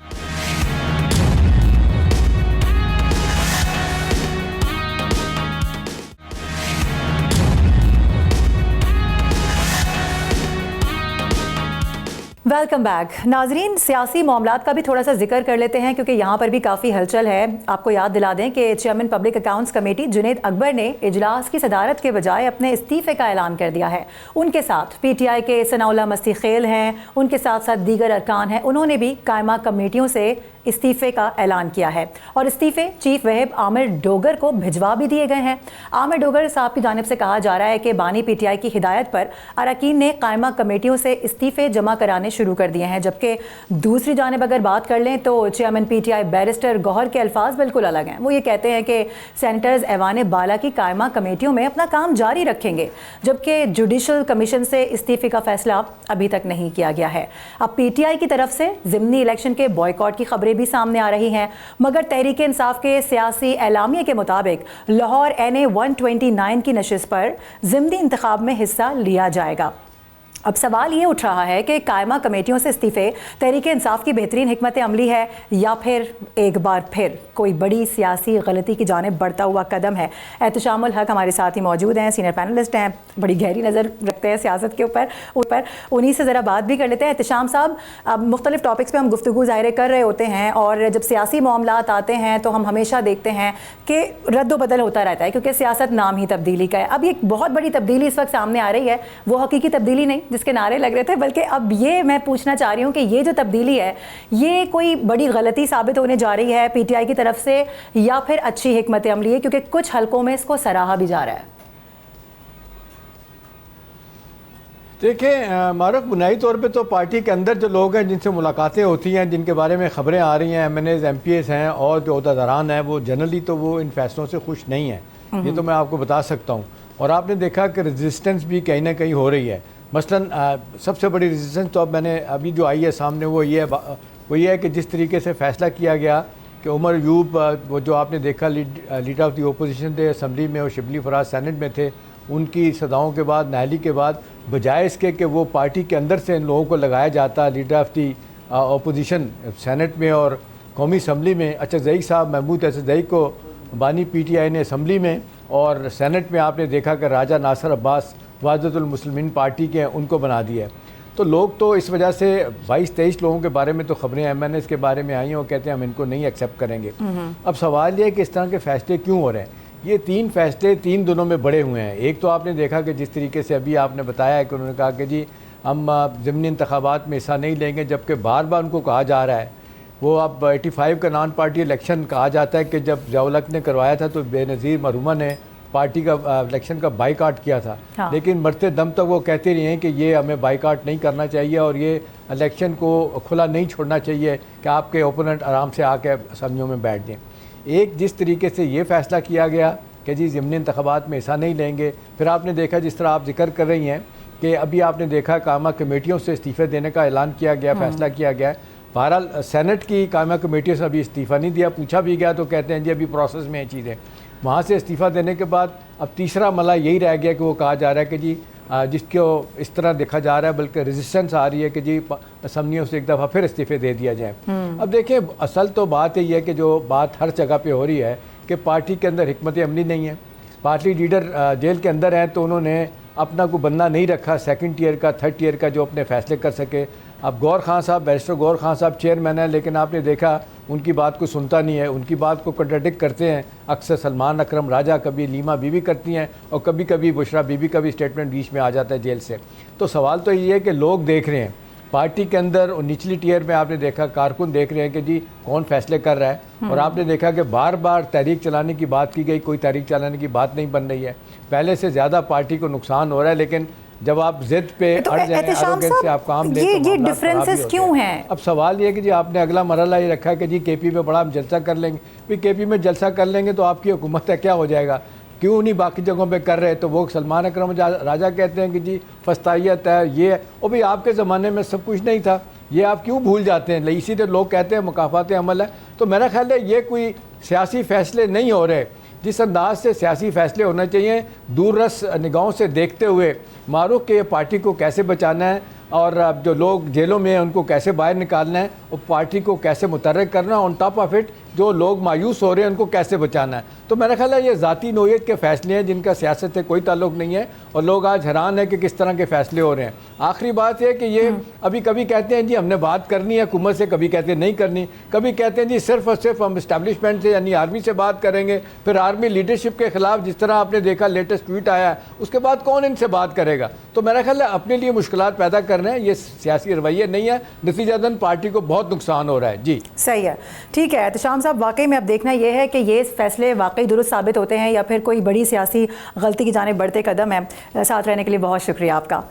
वेलकम बैक नाजरीन। सियासी मामलात का भी थोड़ा सा जिक्र कर लेते हैं क्योंकि यहाँ पर भी काफ़ी हलचल है। आपको याद दिला दें कि chairman public accounts committee Junaid Akbar ने इजलास की सदारत के बजाय अपने इस्तीफ़े का ऐलान कर दिया है। उनके साथ PTI के सनाउल्लाह मस्ती खेल हैं, उनके साथ साथ दीगर अरकान हैं, उन्होंने भी कायमा कमेटियों से इस्तीफ़े का ऐलान किया है और इस्तीफ़े चीफ वहीब आमिर डोगर को भिजवा भी दिए गए हैं। आमिर डोगर साहब की जानिब से कहा जा रहा है कि बानी PTI की हिदायत पर अरकान ने कायमा कमेटियों से इस्तीफ़े जमा कराने शुरू कर दिए हैं, जबकि दूसरी जानिब अगर बात कर लें तो चेयरमैन PTI बैरिस्टर गौहर के अल्फाज बिल्कुल अलग हैं। वो ये कहते हैं कि सेनेटर्स ऐवान बाला की कायमा कमेटियों में अपना काम जारी रखेंगे, जबकि जुडिशल कमीशन से इस्तीफ़े का फैसला अभी तक नहीं किया गया है। अब PTI की तरफ से ज़िमनी इलेक्शन के बॉयकॉट की खबरें भी सामने आ रही हैं, मगर तहरीक इंसाफ के सियासी एलामिये के मुताबिक लाहौर NA 129 की नशिस्त पर ज़िमनी इंतखाब में हिस्सा लिया जाएगा। अब सवाल ये उठ रहा है कि कायमा कमेटियों से इस्तीफ़े तहरीक इंसाफ की बेहतरीन हिकमत अमली है या फिर एक बार फिर कोई बड़ी सियासी गलती की जानिब बढ़ता हुआ कदम है। एहतशामुल हक हमारे साथ ही मौजूद हैं, सीनियर पैनलिस्ट हैं, बड़ी गहरी नज़र रखते हैं सियासत के ऊपर उन्हीं से ज़रा बात भी कर लेते हैं। एहतशाम साहब, अब मुख्तलिफ टॉपिक्स पर हम गुफ्तगू ज़ाहिर कर रहे होते हैं और जब सियासी मामलात आते हैं तो हम हमेशा देखते हैं कि रद्द बदल होता रहता है क्योंकि सियासत नाम ही तब्दीली का है। अब एक बहुत बड़ी तब्दीली इस वक्त सामने आ रही है, वो हकीकी तब्दीली नहीं जिसके नारे लग रहे थे, बल्कि अब ये मैं पूछना चाह रही हूँ कि ये जो तब्दीली है ये कोई बड़ी गलती साबित होने जा रही है PTI की तरफ से या फिर अच्छी हिकमत अमली है, क्योंकि कुछ हलकों में इसको सराहा भी जा रहा है। देखिए मारूफ, बुनियादी तौर पे तो पार्टी के अंदर जो लोग हैं जिनसे मुलाकातें होती हैं, जिनके बारे में ख़बरें आ रही हैं, MNAs MPAs हैं और जो अहदेदारान हैं, वो जनरली तो वो इन फैसलों से खुश नहीं हैं, ये तो मैं आपको बता सकता हूँ। और आपने देखा कि रेजिस्टेंस भी कहीं ना कहीं हो रही है। मसलन सबसे बड़ी रेजिस्टेंस तो अब मैंने अभी जो आई है सामने वो ये है कि जिस तरीके से फ़ैसला किया गया कि उमर यूब, वो जो आपने देखा लीडर ऑफ द ओपोजिशन थे असम्बली में और शिबली फराज सेनेट में थे, उनकी सदाओं के बाद, नाहली के बाद, बजाय इसके कि वो पार्टी के अंदर से इन लोगों को लगाया जाता leader of the opposition senate में और कौमी असम्बली में। अच्छा, ज़ईक साहब, महमूद हसन ज़ईक को बानी PTI ने असम्बली में और सेनेट में आपने देखा कि राजा नासिर अब्बास वहदतुल मुस्लिमीन पार्टी के उनको बना दिया है। तो लोग तो इस वजह से 22-23 लोगों के बारे में तो खबरें MNAs के बारे में आई हैं, वो कहते हैं हम इनको नहीं एक्सेप्ट करेंगे। अब सवाल ये है कि इस तरह के फ़ैसले क्यों हो रहे हैं। ये 3 फैसले 3 दिनों में बड़े हुए हैं। एक तो आपने देखा कि जिस तरीके से अभी आपने बताया है कि उन्होंने कहा कि जी हम ज़िमनी इंतखाबात में हिस्सा नहीं लेंगे, जबकि बार बार उनको कहा जा रहा है। वो अब 85 का नॉन पार्टी इलेक्शन कहा जाता है कि जब ज़िया-उल-हक ने करवाया था तो बेनज़ीर मरहूमा ने पार्टी का इलेक्शन का बाइकाट किया था। हाँ। लेकिन मरते दम तक वो कहते रहे हैं कि ये हमें बाइकाट नहीं करना चाहिए और ये इलेक्शन को खुला नहीं छोड़ना चाहिए कि आपके ओपोनेंट आराम से आके असम्बलियों में बैठ जाएँ। एक जिस तरीके से ये फ़ैसला किया गया कि जी ज़िमनी इंतखाबात में हिस्सा नहीं लेंगे, फिर आपने देखा जिस तरह आप जिक्र कर रही हैं कि अभी आपने देखा कायमा कमेटियों से इस्तीफ़े देने का ऐलान किया गया, फ़ैसला किया गया। बहरहाल सेनेट की कायमा कमेटियों से अभी इस्तीफ़ा नहीं दिया, पूछा भी गया तो कहते हैं जी अभी प्रोसेस में ये चीज़ें। वहाँ से इस्तीफ़ा देने के बाद अब तीसरा मला यही रह गया कि वो कहा जा रहा है कि जी जिसको इस तरह देखा जा रहा है, बल्कि रेजिस्टेंस आ रही है कि जी असम्बलियों से एक दफ़ा फिर इस्तीफ़े दे दिया जाए। अब देखिए, असल तो बात यही है कि जो बात हर जगह पे हो रही है कि पार्टी के अंदर हिकमत अमली नहीं है। पार्टी लीडर जेल के अंदर हैं तो उन्होंने अपना कोई बंदा नहीं रखा 2nd टियर का, 3rd टियर का जो अपने फ़ैसले कर सके। अब गौर खान साहब, बैरिस्टर गौर खान साहब चेयरमैन हैं, लेकिन आपने देखा उनकी बात को सुनता नहीं है, उनकी बात को कंट्राडिक्ट करते हैं। अक्सर सलमान अकरम राजा, कभी लीमा बीबी करती हैं और कभी कभी बुशरा बीबी का भी स्टेटमेंट बीच में आ जाता है जेल से। तो सवाल तो ये है कि लोग देख रहे हैं पार्टी के अंदर और निचली टियर में, आपने देखा कारकुन देख रहे हैं कि जी कौन फैसले कर रहा है। और आपने देखा कि बार बार तहरीक चलाने की बात की गई, कोई तहरीक चलाने की बात नहीं बन रही है। पहले से ज़्यादा पार्टी को नुकसान हो रहा है, लेकिन जब आप जिद पे तो अड़ जाएं, एरोगेंस से आप काम लें, ये डिफरेंसेस क्यों हैं? अब सवाल ये है कि जी आपने अगला मरहला ये रखा है कि जी केपी में बड़ा हम जलसा कर लेंगे। फिर केपी में जलसा कर लेंगे तो आपकी हुकूमत है क्या हो जाएगा? क्यों नहीं बाकी जगहों पे कर रहे? तो वो सलमान अकरम राजा कहते हैं कि जी फस्तायत है, ये है। और भाई आपके ज़माने में सब कुछ नहीं था, ये आप क्यों भूल जाते हैं? इसीलिए लोग कहते हैं मुकाफात अमल है। तो मेरा ख्याल है ये कोई सियासी फ़ैसले नहीं हो रहे। जिस अंदाज से सियासी फ़ैसले होने चाहिए, दूररस निगाहों से देखते हुए मारूफ के पार्टी को कैसे बचाना है और जो लोग जेलों में हैं उनको कैसे बाहर निकालना है और पार्टी को कैसे मुतहर्रिक करना है, ऑन टॉप ऑफ इट जो लोग मायूस हो रहे हैं उनको कैसे बचाना है। तो मेरा ख्याल है ये ज़ाती नोयत के फ़ैसले हैं जिनका सियासत से कोई ताल्लुक़ नहीं है और लोग आज हैरान है कि किस तरह के फ़ैसले हो रहे हैं। आखिरी बात है कि ये अभी कभी कहते हैं जी हमने बात करनी है हुकूमत से, कभी कहते हैं नहीं करनी, कभी कहते हैं जी सिर्फ और सिर्फ हम इस्टेब्लिशमेंट से यानी आर्मी से बात करेंगे। फिर आर्मी लीडरशिप के ख़िलाफ़ जिस तरह आपने देखा लेटेस्ट ट्वीट आया है, उसके बाद कौन इनसे बात करेगा? तो मेरा ख्याल है अपने लिए मुश्किलात पैदा कर रहे हैं। ये सियासी रवैया नहीं है, नतीजतन पार्टी को बहुत नुकसान हो रहा है। जी सही है, ठीक है। तो शाम साहब वाकई में अब देखना यह है कि ये फैसले वाकई दुरुस्त साबित होते हैं या फिर कोई बड़ी सियासी गलती की जानिब बढ़ते कदम है। साथ रहने के लिए बहुत शुक्रिया आपका।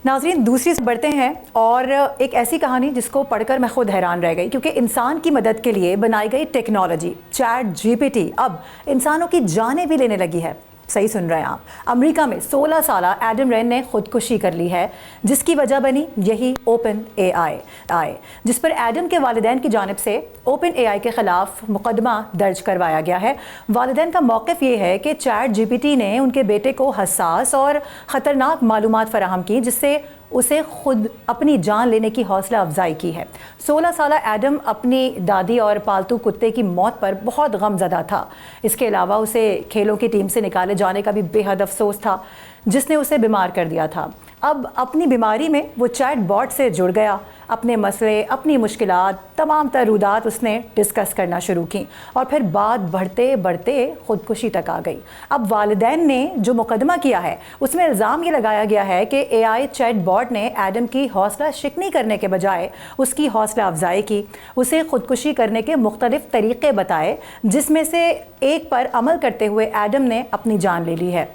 नाज़रीन, दूसरी से बढ़ते हैं और एक ऐसी कहानी जिसको पढ़कर मैं खुद हैरान रह गई, क्योंकि इंसान की मदद के लिए बनाई गई टेक्नोलॉजी चैट जीपीटी अब इंसानों की जानें भी लेने लगी है। सही सुन रहे हैं आप। अमेरिका में 16 साल एडम रेन ने खुदकुशी कर ली है, जिसकी वजह बनी यही ओपन एआई, जिस पर एडम के वालिदैन की जानिब से ओपन एआई के ख़िलाफ़ मुकदमा दर्ज करवाया गया है। वालिदैन का मौक़िफ़ ये है कि चैट जीपीटी ने उनके बेटे को हसास और ख़तरनाक मालूमात फ़राहम की, जिससे उसे खुद अपनी जान लेने की हौसला अफजाई की है। 16 साल एडम अपनी दादी और पालतू कुत्ते की मौत पर बहुत गमज़दा था। इसके अलावा उसे खेलों की टीम से निकाले जाने का भी बेहद अफसोस था, जिसने उसे बीमार कर दिया था। अब अपनी बीमारी में वो चैट बॉट से जुड़ गया। अपने मसले, अपनी मुश्किलात, तमाम तरूदात उसने डिस्कस करना शुरू की और फिर बात बढ़ते बढ़ते ख़ुदकुशी तक आ गई। अब वालिदैन ने जो मुकदमा किया है उसमें इल्ज़ाम ये लगाया गया है कि एआई चैट बॉट ने एडम की हौसला शिकनी करने के बजाय उसकी हौसला अफजाई की, उसे ख़ुदकुशी करने के मुख्तलिफ़ तरीक़े बताए, जिसमें से एक पर अमल करते हुए एडम ने अपनी जान ले ली है।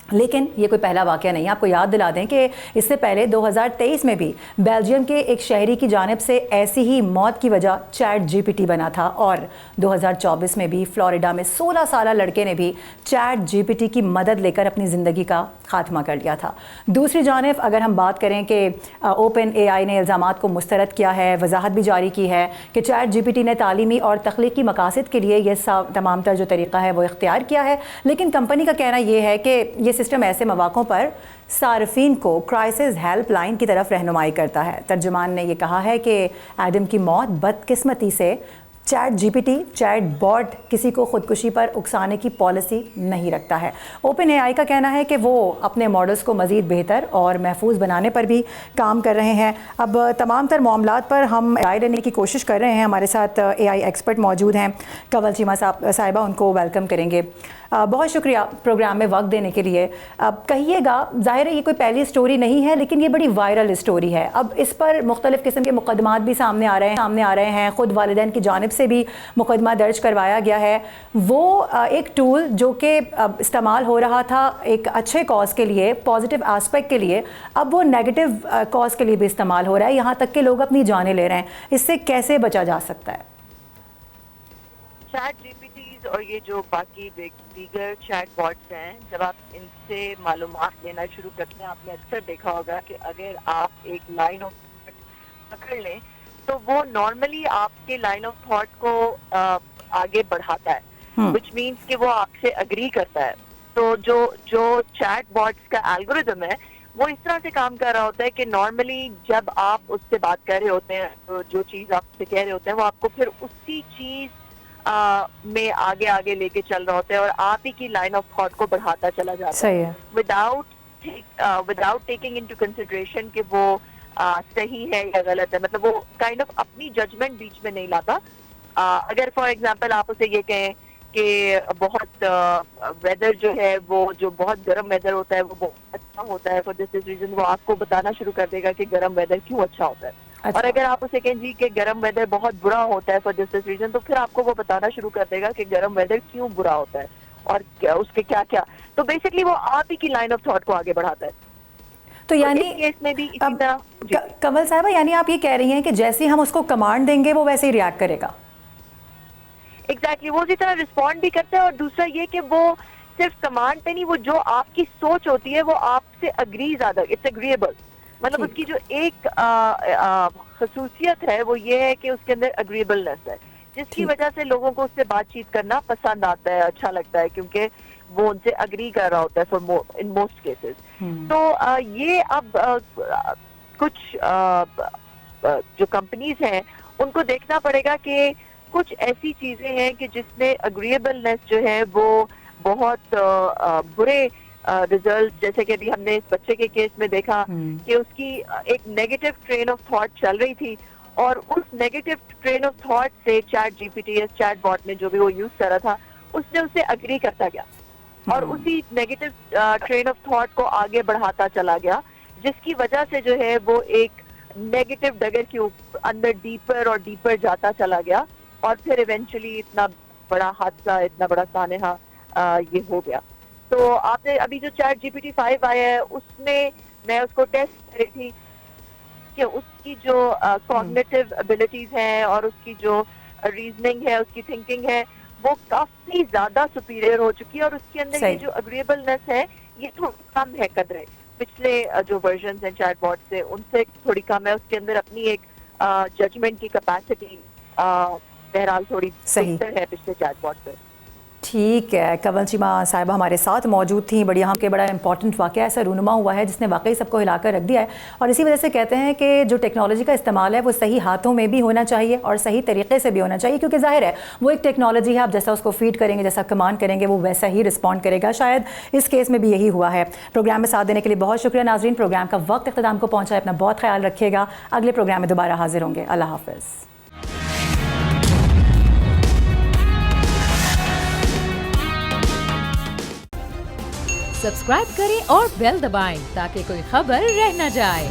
लेकिन ये कोई पहला वाक़या नहीं है। आपको याद दिला दें कि इससे पहले 2023 में भी बेल्जियम के एक शहरी की जानिब से ऐसी ही मौत की वजह चैट जीपीटी बना था और 2024 में भी फ्लोरिडा में 16 साल लड़के ने भी चैट जीपीटी की मदद लेकर अपनी ज़िंदगी का खात्मा कर लिया था। दूसरी जानिब अगर हम बात करें कि ओपन एआई ने इल्ज़ामात को मुस्तरद किया है, वजाहत भी जारी की है कि चैट जीपीटी ने तालीमी और तख्लीकी मकासद के लिए ये तमाम तर जो तरीक़ा है वो इख्तियार किया है। लेकिन कंपनी का कहना ये है कि ये सिस्टम ऐसे मौक़ों पर सार्फिन को क्राइसिस हेल्पलाइन की तरफ रहनुमाई करता है। तर्जुमान ने यह कहा है कि एडम की मौत बदकिस्मती से चैट जीपीटी चैट बॉट किसी को खुदकुशी पर उकसाने की पॉलिसी नहीं रखता है। ओपन एआई का कहना है कि वो अपने मॉडल्स को मज़ीद बेहतर और महफूज बनाने पर भी काम कर रहे हैं। अब तमाम तर मामलात पर हम राय लेने की कोशिश कर रहे हैं। हमारे साथ एआई एक्सपर्ट मौजूद हैं, कंवल चीमा साहिबा, उनको वेलकम करेंगे। बहुत शुक्रिया प्रोग्राम में वक्त देने के लिए। अब कहिएगा, ज़ाहिर है ये कोई पहली स्टोरी नहीं है, लेकिन ये बड़ी वायरल स्टोरी है। अब इस पर मुख्तलिफ़ किस्म के मुकदमात भी सामने आ रहे हैं। ख़ुद वालिदैन की जानिब से भी मुकदमा दर्ज करवाया गया है। वो एक टूल जो कि इस्तेमाल हो रहा था एक अच्छे कॉज के लिए, पॉजिटिव एस्पेक्ट के लिए, अब वो नेगेटिव कॉज के लिए भी इस्तेमाल हो रहा है, यहाँ तक कि लोग अपनी जानें ले रहे हैं। इससे कैसे बचा जा सकता है? चैट जीपीटी और ये जो बाकी दीगर चैट बॉट्स हैं, जब आप इनसे मालूमात लेना शुरू करते हैं, आपने अक्सर देखा होगा कि अगर आप एक लाइन ऑफ थॉट पकड़ लें तो वो नॉर्मली आपके लाइन ऑफ थॉट को आगे बढ़ाता है, विच मीन्स कि वो आपसे अग्री करता है। तो जो चैट बॉट्स का एल्गोरिदम है वो इस तरह से काम कर रहा होता है कि नॉर्मली जब आप उससे बात कर रहे होते हैं तो जो चीज़ आपसे कह रहे होते हैं वो आपको फिर उसी चीज़ में आगे लेके चल रहा होता है और आप ही की लाइन ऑफ थॉट को बढ़ाता चला जाता है, विदाउट टेकिंग इनटू कंसिडरेशन कि वो सही है या गलत है। मतलब वो काइंड ऑफ अपनी जजमेंट बीच में नहीं लाता अगर फॉर एग्जांपल आप उसे ये कहें कि बहुत वेदर जो है वो जो बहुत गर्म वेदर होता है वो बहुत अच्छा होता है, फॉर दिस रीजन वो आपको बताना शुरू कर देगा कि गर्म वेदर क्यों अच्छा होता है। अच्छा। और अगर आप उसे कहें जी कि गर्म वेदर बहुत बुरा होता है फॉर दिस रीजन, तो फिर आपको वो बताना शुरू कर देगा कि गर्म वेदर क्यों बुरा होता है और उसके क्या क्या। तो बेसिकली वो आप ही की लाइन ऑफ थॉट को आगे बढ़ाता है। तो यानी इस केस में भी इसी अब तरह जी। कमल साहबा, यानी आप ये कह रही हैं कि जैसे ही हम उसको कमांड देंगे वो वैसे ही रिएक्ट करेगा। एग्जैक्टली वो उसी तरह रिस्पॉन्ड भी करता है। और दूसरा ये कि वो सिर्फ कमांड पे नहीं, वो जो आपकी सोच होती है वो आपसे अग्री ज्यादा, इट्स एग्रीएबल। मतलब ठीक। उसकी जो एक खसूसियत है वो ये है कि उसके अंदर अग्रीएबलनेस है, जिसकी ठीक। वजह से लोगों को उससे बातचीत करना पसंद आता है, अच्छा लगता है, क्योंकि वो उनसे अग्री कर रहा होता है फॉर इन मोस्ट केसेस। तो ये अब कुछ जो कंपनीज हैं उनको देखना पड़ेगा कि कुछ ऐसी चीजें हैं कि जिसमें अग्रीएबलनेस जो है वो बहुत बुरे रिजल्ट, जैसे कि अभी हमने इस बच्चे के केस में देखा कि उसकी एक नेगेटिव ट्रेन ऑफ थॉट चल रही थी और उस नेगेटिव ट्रेन ऑफ थॉट से चैट जीपीटी या चैट बॉट में जो भी वो यूज कर रहा था उसने उसे अग्री करता गया और उसी नेगेटिव ट्रेन ऑफ थॉट को आगे बढ़ाता चला गया, जिसकी वजह से जो है वो एक नेगेटिव डगर के अंदर डीपर और डीपर जाता चला गया और फिर इवेंचुअली इतना बड़ा हादसा, इतना बड़ा सानेहा ये हो गया। तो आपने अभी जो चैट जीपीटी 5 आया है उसमें मैं उसको टेस्ट कर रही थी कि उसकी जो कॉग्निटिव एबिलिटीज हैं और उसकी जो रीजनिंग है, उसकी थिंकिंग है, वो काफी ज्यादा सुपीरियर हो चुकी है और उसके अंदर ये जो अग्रीएबलनेस है ये थोड़ी कम है कदर है। पिछले जो वर्जन हैं चैट बॉट से उनसे थोड़ी कम है। उसके अंदर अपनी एक जजमेंट की कैपेसिटी बहरहाल थोड़ी बेहतर है पिछले चैट बॉट से। ठीक है, कंवल चीमा साहिबा हमारे साथ मौजूद थी। बढ़िया के बड़ा इंपॉर्टेंट वाक़या ऐसा रूनुमा हुआ है जिसने वाकई सबको हिलाकर रख दिया है और इसी वजह से कहते हैं कि जो टेक्नोलॉजी का इस्तेमाल है वो सही हाथों में भी होना चाहिए और सही तरीके से भी होना चाहिए, क्योंकि जाहिर है वो एक टेक्नोलॉजी है, आप जैसा उसको फीड करेंगे, जैसा कमांड करेंगे वो वैसा ही रिस्पॉन्ड करेगा। शायद इस केस में भी यही हुआ है। प्रोग्राम में साथ देने के लिए बहुत शुक्रिया नाजरीन। प्रोग्राम का वक्त इख्तिताम को पहुँचा है, अपना बहुत ख्याल रखिएगा। अगले प्रोग्राम में दोबारा हाजिर होंगे। अल्लाह हाफ़िज़। सब्सक्राइब करें और बेल दबाएं ताकि कोई खबर रह न जाए।